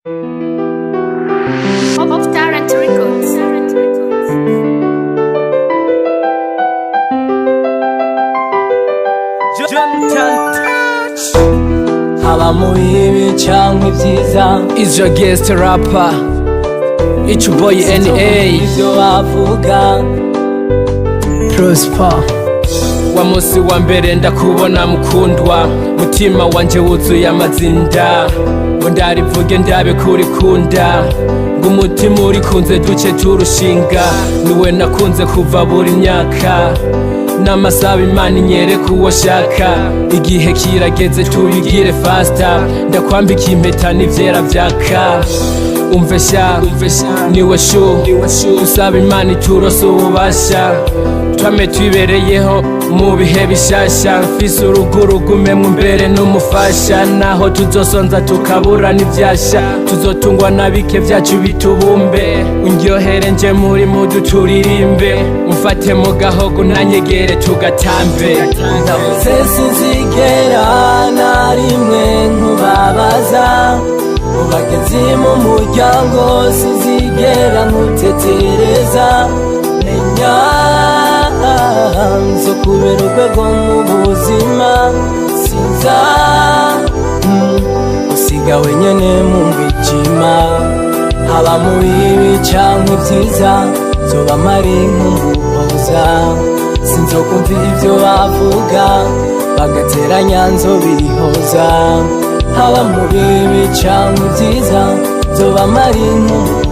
Of Tarrant Records. Haba mu bibi canke ivyiza, Is your guest rapper? It's your boy NA ivyo bavuga. Prosper. Wa musi wa mbere ndakubona mukundwa, mutima wanje wuzuye amazinda, ngo ndarivuge ndabe kurikunda, ngo umutima urikunze duce turushinga, niwe nakunze kuva buri myaka, n'amasaba Imana inyereka uwo shaka, igihe kirageze tubigire faster, ndakwambika impeta n'ivyera vyaka, umve sha niwe shu, usaba Imana iturose ububasha, twame twibereyeho mu bihe bishasha, mfise urugo rugumemwo imbere n'umufasha, naho tuzosonza tukabura n'ivyasha, tuzotungwa na bike vyacu bitubumbe, undyohere nje muri mudu turirimbe, umfate mu gahogo ntanyegere tugatambe. Ndavuze sinzigera na rimwe nkubabaza, mu bagenzi mu muryango sinzigera nkutetereza, menya nzokubera urwego mu buzima, sinza usiga wenyene mu mwijima, haba mu bibi canke ivyiza, nzoba mpari nk'umuhoza, sinzokumva ivyo bavuga bagateranya nzobirihoza, haba mu bibi canke ivyiza, nzoba mpari nk'umuhoza.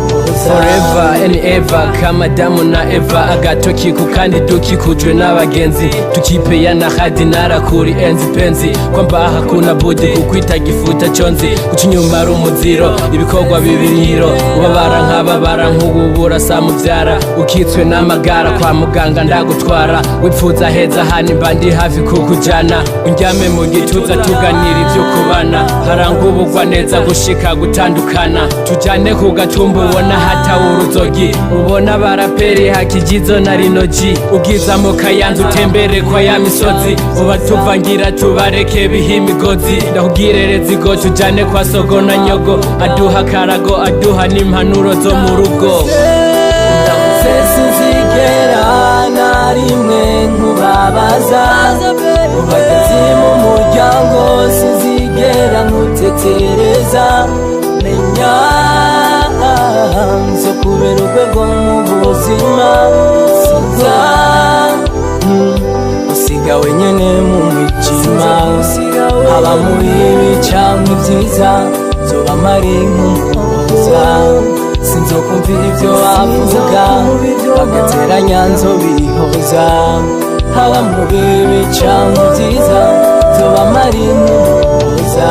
Forever and ever, kama Adamu na Eva, agatoki kukandi dukikujwe n'abagenzi, tukipeyana hadi narakuri enzi penzi, kwamba hakuna budi kukwita gifuta chonzi, guca inyuma ari umuziro, ibikorwa bibiriro, ubabara nk'ababara nk'ububura sa muvyara, ukitswe n'amagara kwa muganga ndagutwara, wipfuza heza hani mba ndi hafi kukujana, undyame mu gituza tuganira ivyo kubana, harangubugwa neza gushika gutandukana, tujane ku gatumba ubona hata uruzogi, ubona baraperi hakijizo na rinoji, ugiza mu kayanza utembere kwa ya misozi, ubatuvangira tubareke biha imigozi, ndakugirereza igo tujane kwa sogo na nyogo, aduha karago aduha n'impanuro zo mu rugo. Ndavuze sinzigera na rimwe nkubabaza, mu bagenzi mu muryango sinzigera nkutetereza, menya nzokubera urwego mu buzima, sinza usiga wenyene mu mwijima, haba mu bibi canke ivyiza, nzoba mpari nk'umuhoza, sinzokumva ivyo bavuga bagateranya nzobirihoza, haba mu bibi canke ivyiza, nzoba mpari nk'umuhoza.